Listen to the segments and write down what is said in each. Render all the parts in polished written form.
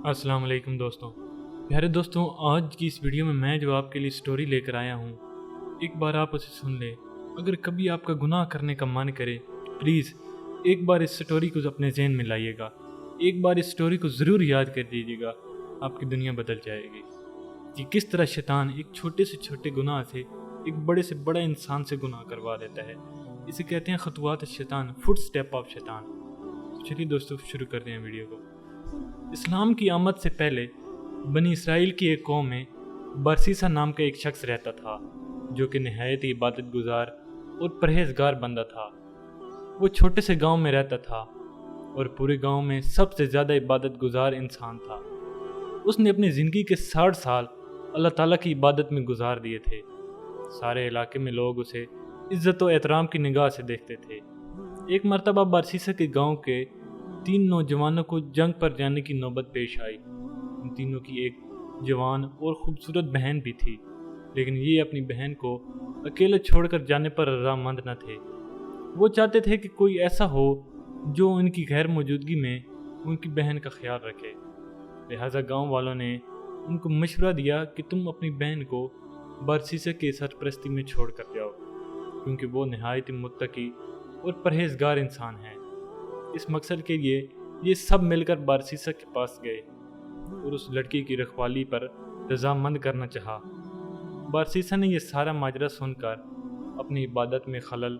अस्सलाम वालेकुम दोस्तों। प्यारे दोस्तों, आज की इस वीडियो में मैं जो आपके लिए स्टोरी लेकर आया हूँ, एक बार आप उसे सुन लें। अगर कभी आपका गुनाह करने का मन करे, प्लीज़ एक बार इस स्टोरी को अपने जहन में लाइएगा। एक बार इस स्टोरी को ज़रूर याद कर दीजिएगा, आपकी दुनिया बदल जाएगी कि किस तरह शैतान एक छोटे से छोटे गुनाह से एक बड़े से बड़ा इंसान से गुनाह करवा देता है। इसे कहते हैं खतवात शैतान, फुट स्टेप ऑफ शैतान। तो चलिए दोस्तों, शुरू करते हैं वीडियो को। इस्लाम की आमद से पहले बनी इसराइल की एक कौम में बरसीसा नाम का एक शख्स रहता था, जो कि नहायत ही इबादत गुजार और परहेजगार बंदा था। वो छोटे से गांव में रहता था और पूरे गांव में सबसे ज़्यादा इबादत गुजार इंसान था। उसने अपनी ज़िंदगी के 60 साल अल्लाह ताला की इबादत में गुजार दिए थे। सारे इलाके में लोग उसे इज़्ज़त और एहतराम की निगाह से देखते थे। एक मरतबा बरसीसा के गांव के 3 नौजवानों को जंग पर जाने की नौबत पेश आई। उन तीनों की एक जवान और ख़ूबसूरत बहन भी थी, लेकिन ये अपनी बहन को अकेले छोड़कर जाने पर रज़ामंद न थे। वो चाहते थे कि कोई ऐसा हो जो उनकी गैर मौजूदगी में उनकी बहन का ख्याल रखे। लिहाजा गांव वालों ने उनको मशवरा दिया कि तुम अपनी बहन को बरसीसा के सरपरस्ती में छोड़ कर जाओ, क्योंकि वो नहायत मुत्तकी और परहेजगार इंसान है। इस मकसद के लिए ये सब मिलकर बरसीसा के पास गए और उस लड़की की रखवाली पर रजामंद करना चाहा। बरसीसा ने यह सारा माजरा सुनकर अपनी इबादत में खलल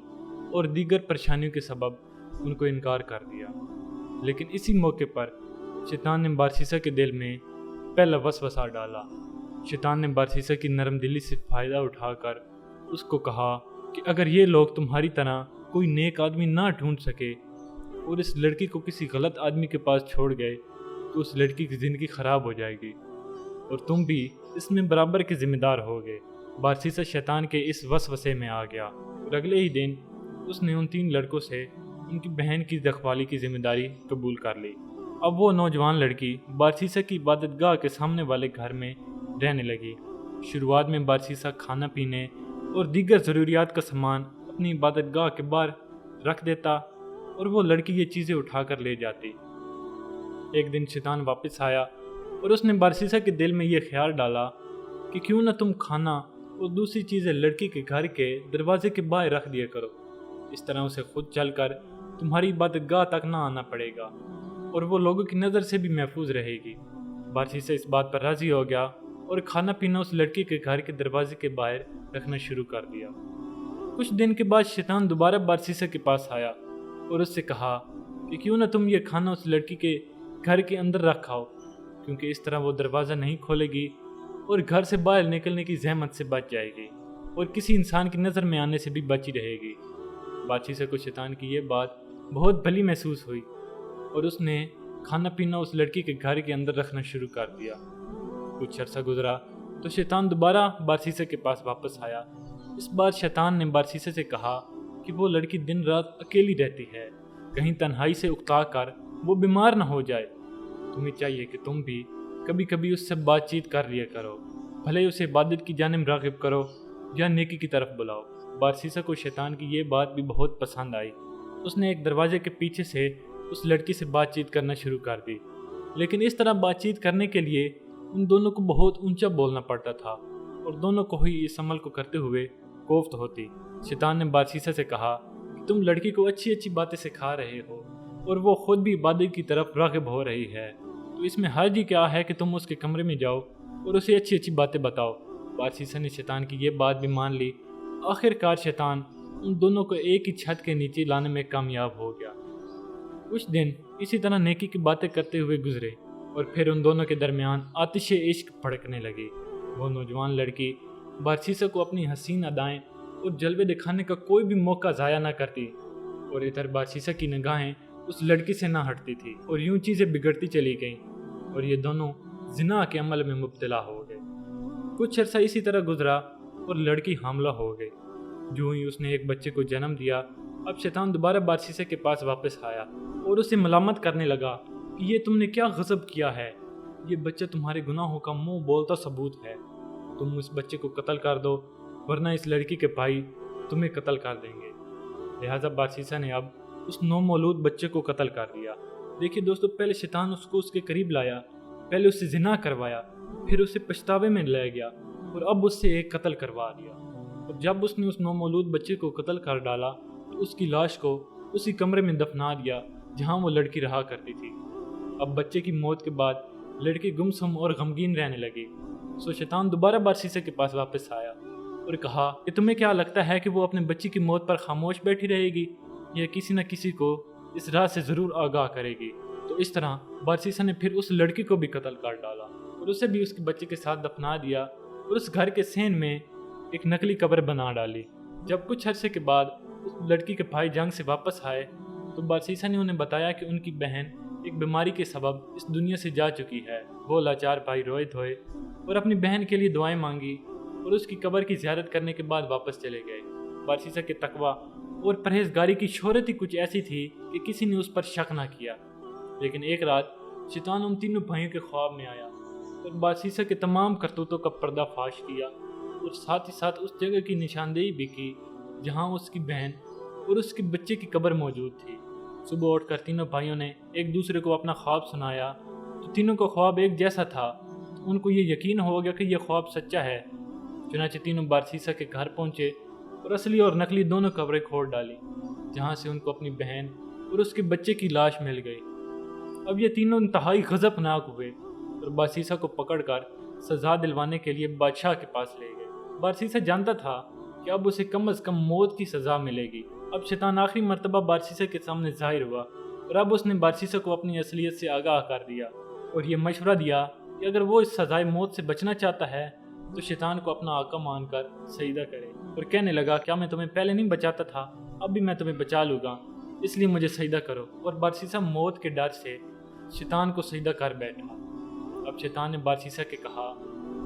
और दीगर परेशानियों के सबब उनको इनकार कर दिया। लेकिन इसी मौके पर शैतान ने बरसीसा के दिल में पहला वसवसा डाला। शैतान ने बरसीसा की नरम दिली से फ़ायदा उठाकर उसको कहा कि अगर ये लोग तुम्हारी तरह कोई नेक आदमी ना ढूंढ सके और इस लड़की को किसी गलत आदमी के पास छोड़ गए, तो उस लड़की की ज़िंदगी ख़राब हो जाएगी और तुम भी इसमें बराबर के ज़िम्मेदार होगे। बरसीसा शैतान के इस वसवसे में आ गया और अगले ही दिन उसने उन 3 लड़कों से उनकी बहन की रखवाली की ज़िम्मेदारी कबूल कर ली। अब वो नौजवान लड़की बरसीसा की इबादतगाह के सामने वाले घर में रहने लगी। शुरुआत में बरसीसा खाना पीने और दीगर ज़रूरियात का सामान अपनी इबादतगाह के बाहर रख देता और वो लड़की ये चीज़ें उठाकर ले जाती। एक दिन शैतान वापस आया और उसने बरसीसा के दिल में ये ख्याल डाला कि क्यों ना तुम खाना और दूसरी चीज़ें लड़की के घर के दरवाजे के बाहर रख दिया करो। इस तरह उसे खुद चलकर तुम्हारी इबादतगाह तक ना आना पड़ेगा और वो लोगों की नज़र से भी महफूज रहेगी। बरसीसा इस बात पर राज़ी हो गया और खाना पीना उस लड़की के घर के दरवाजे के बाहर रखना शुरू कर दिया। कुछ दिन के बाद शैतान दोबारा बरसीसा के पास आया और उससे कहा कि क्यों ना तुम ये खाना उस लड़की के घर के अंदर रखाओ, क्योंकि इस तरह वो दरवाज़ा नहीं खोलेगी और घर से बाहर निकलने की जहमत से बच जाएगी और किसी इंसान की नज़र में आने से भी बची रहेगी। बरसीसा को शैतान की ये बात बहुत भली महसूस हुई और उसने खाना पीना उस लड़की के घर के अंदर रखना शुरू कर दिया। कुछ अर्सा गुजरा तो शैतान दोबारा बरसीसा के पास वापस आया। इस बार शैतान ने बरसीसा से कहा कि वो लड़की दिन रात अकेली रहती है, कहीं तन्हाई से उकता कर वो बीमार न हो जाए। तुम्हें चाहिए कि तुम भी कभी कभी उससे बातचीत कर लिया करो, भले उसे इबादत की जानिब राग़िब करो या नेकी की तरफ बुलाओ। बरसीसा को शैतान की ये बात भी बहुत पसंद आई। उसने एक दरवाजे के पीछे से उस लड़की से बातचीत करना शुरू कर दी, लेकिन इस तरह बातचीत करने के लिए उन दोनों को बहुत ऊंचा बोलना पड़ता था और दोनों को ही इस अमल को करते हुए कोफ्त होती। शैतान ने बरसीसा से कहा कि तुम लड़की को अच्छी अच्छी बातें सिखा रहे हो और वो खुद भी इबादत की तरफ राग़िब हो रही है, तो इसमें हर्ज ही क्या है कि तुम उसके कमरे में जाओ और उसे अच्छी अच्छी बातें बताओ। बरसीसा ने शैतान की ये बात भी मान ली। आखिरकार शैतान उन दोनों को एक ही छत के नीचे लाने में कामयाब हो गया। कुछ दिन इसी तरह नेकी की बातें करते हुए गुजरे और फिर उन दोनों के दरमियान आतिशे इश्क भड़कने लगी। वो नौजवान लड़की बरसीसा को अपनी हसीन अदाएं और जलवे दिखाने का कोई भी मौका ज़ाया ना करती और इधर बरसीसा की निगाहें उस लड़की से ना हटती थी और यूं चीज़ें बिगड़ती चली गईं और ये दोनों जिना के अमल में मुब्तला हो गए। कुछ अर्सा इसी तरह गुजरा और लड़की हामला हो गई। जो ही उसने एक बच्चे को जन्म दिया, अब शैतान दोबारा बरसीसा के पास वापस आया और उसे मलामत करने लगा कि ये तुमने क्या गज़ब किया है, ये बच्चा तुम्हारे गुनाहों का मुंह बोलता सबूत है। तुम उस बच्चे को कत्ल कर दो, वरना इस लड़की के भाई तुम्हें कत्ल कर देंगे। लिहाजा बरसीसा ने अब उस नौमौलूद बच्चे को कत्ल कर दिया। देखिए दोस्तों, पहले शैतान उसको उसके करीब लाया पहले उससे जिना करवाया, फिर उसे पछतावे में ले गया और अब उससे एक कत्ल करवा दिया। और जब उसने उस नौमौलूद बच्चे को कत्ल कर डाला तो उसकी लाश को उसी कमरे में दफना दिया जहां वो लड़की रहा करती थी। अब बच्चे की मौत के बाद लड़की गुमसुम और गमगीन रहने लगी। सो शैतान दोबारा बारसीसा के पास वापस आया और कहा कि तुम्हें क्या लगता है कि वो अपने बच्ची की मौत पर खामोश बैठी रहेगी या किसी न किसी को इस रात से ज़रूर आगाह करेगी। तो इस तरह बारसीसा ने फिर उस लड़की को भी कत्ल कर डाला और उसे भी उसके बच्चे के साथ दफना दिया और उस घर के सेन में एक नकली कब्र बना डाली। जब कुछ अरसे के बाद उस लड़की के भाई जंग से वापस आए तो बारसीसा ने उन्हें बताया कि उनकी बहन एक बीमारी के सबब इस दुनिया से जा चुकी है। वो लाचार भाई रोए धोए और अपनी बहन के लिए दुआएं मांगी और उसकी कब्र की ज़ियारत करने के बाद वापस चले गए। बारसीसा के तकवा और परहेजगारी की शोहरत ही कुछ ऐसी थी कि किसी ने उस पर शक ना किया। लेकिन एक रात शैतान उन तीनों भाइयों के ख्वाब में आया और बारसीसा के तमाम करतूतों का पर्दाफाश किया और साथ ही साथ उस जगह की निशानदेही भी की जहां उसकी बहन और उसके बच्चे की कब्र मौजूद थी। सुबह उठकर तीनों भाइयों ने एक दूसरे को अपना ख्वाब सुनाया तो तीनों का ख्वाब एक जैसा था। तो उनको ये यकीन हो गया कि यह ख्वाब सच्चा है। चुनांचे तीनों बारसीसा के घर पहुंचे और असली और नकली दोनों कब्रें खोद डाली जहां से उनको अपनी बहन और उसके बच्चे की लाश मिल गई। अब ये तीनों इंतहाई गजबनाक हुए और बारसीसा को पकड़कर सजा दिलवाने के लिए बादशाह के पास ले गए। बारसीसा जानता था कि अब उसे कम से कम मौत की सजा मिलेगी। अब शैतान आखिरी मर्तबा बारसीसा के सामने जाहिर हुआ और अब उसने बारसीसा को अपनी असलियत से आगाह कर दिया और ये मशवरा दिया कि अगर वो इस सजाए मौत से बचना चाहता है तो शैतान को अपना आका मानकर सजदा करे। और कहने लगा, क्या मैं तुम्हें पहले नहीं बचाता था, अब भी मैं तुम्हें बचा लूँगा, इसलिए मुझे सजदा करो। और बारसीसा मौत के डर से शैतान को सजदा कर बैठा। अब शैतान ने बारसीसा के कहा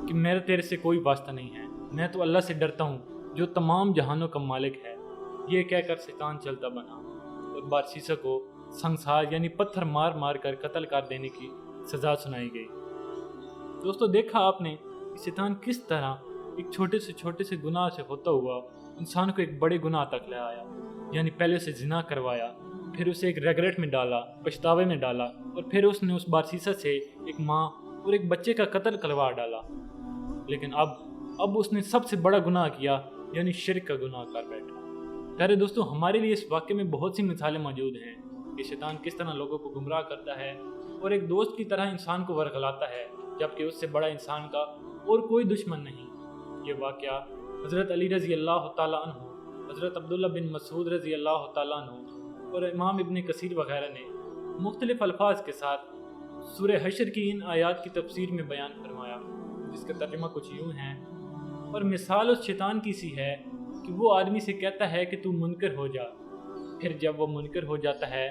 कि मेरा तेरे से कोई वास्ता नहीं है, मैं तो अल्लाह से डरता हूँ जो तमाम जहानों का मालिक है। ये कहकर शैतान चलता बना और बारसीसा को संसार यानी पत्थर मार मार कर कत्ल कर देने की सजा सुनाई गई। दोस्तों, देखा आपने कि शैतान किस तरह एक छोटे से गुनाह से होता हुआ इंसान को एक बड़े गुनाह तक ले आया। यानी पहले उसे जिना करवाया, फिर उसे एक रेगरेट में डाला, पछतावे में डाला और फिर उसने उस बारसीसा से एक माँ और एक बच्चे का कत्ल करवा डाला। लेकिन अब उसने सबसे बड़ा गुनाह किया, यानी शिर्क का गुनाह कर बैठा। प्यारे दोस्तों, हमारे लिए इस वाक्य में बहुत सी मिसालें मौजूद हैं कि शैतान किस तरह लोगों को गुमराह करता है और एक दोस्त की तरह इंसान को वरगलाता है, जबकि उससे बड़ा इंसान का और कोई दुश्मन नहीं। ये वाक़या हज़रत अली रज़ी अल्लाह तआला अन्हु, हज़रत अब्दुल्ला बिन मसूद रज़ी अल्लाह तआला अन्हु और इमाम इब्न कसीर वगैरह ने मुख्तलिफ अल्फाज के साथ सूरह हशर की इन आयात की तफसीर में बयान फरमाया, जिसका तर्जुमा कुछ यूँ है। और मिसाल उस शैतान की सी है कि वो आदमी से कहता है कि तू मुनकर हो जा, फिर जब वो मुनकर हो जाता है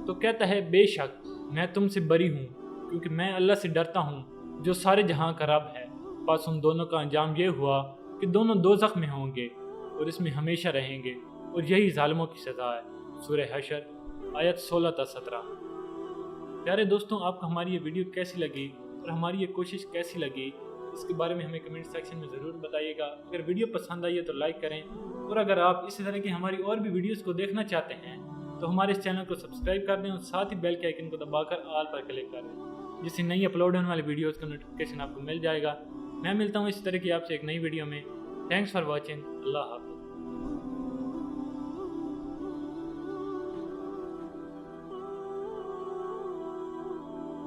तो कहता है बेशक मैं तुमसे बरी हूँ, क्योंकि मैं अल्लाह से डरता हूँ जो सारे जहाँ का रब है। बस उन दोनों का अंजाम ये हुआ कि दोनों दोज़ख में होंगे और इसमें हमेशा रहेंगे, और यही ज़ालिमों की सज़ा है। सूरह हशर आयत 16-17। प्यारे दोस्तों, आपको हमारी ये वीडियो कैसी लगी और हमारी ये कोशिश कैसी लगी, इसके बारे में हमें कमेंट सेक्शन में ज़रूर बताइएगा। अगर वीडियो पसंद आई है तो लाइक करें, और अगर आप इसी तरह की हमारी और भी वीडियोस को देखना चाहते हैं तो हमारे इस चैनल को सब्सक्राइब कर दें और साथ ही बेल के आइकन को दबाकर ऑल पर क्लिक कर दें, जिससे नई अपलोड होने वाली वीडियोस का नोटिफिकेशन आपको मिल जाएगा। मैं मिलता हूँ इसी तरह की आपसे एक नई वीडियो में। Thanks for watching. अल्लाह हाफ़िज़।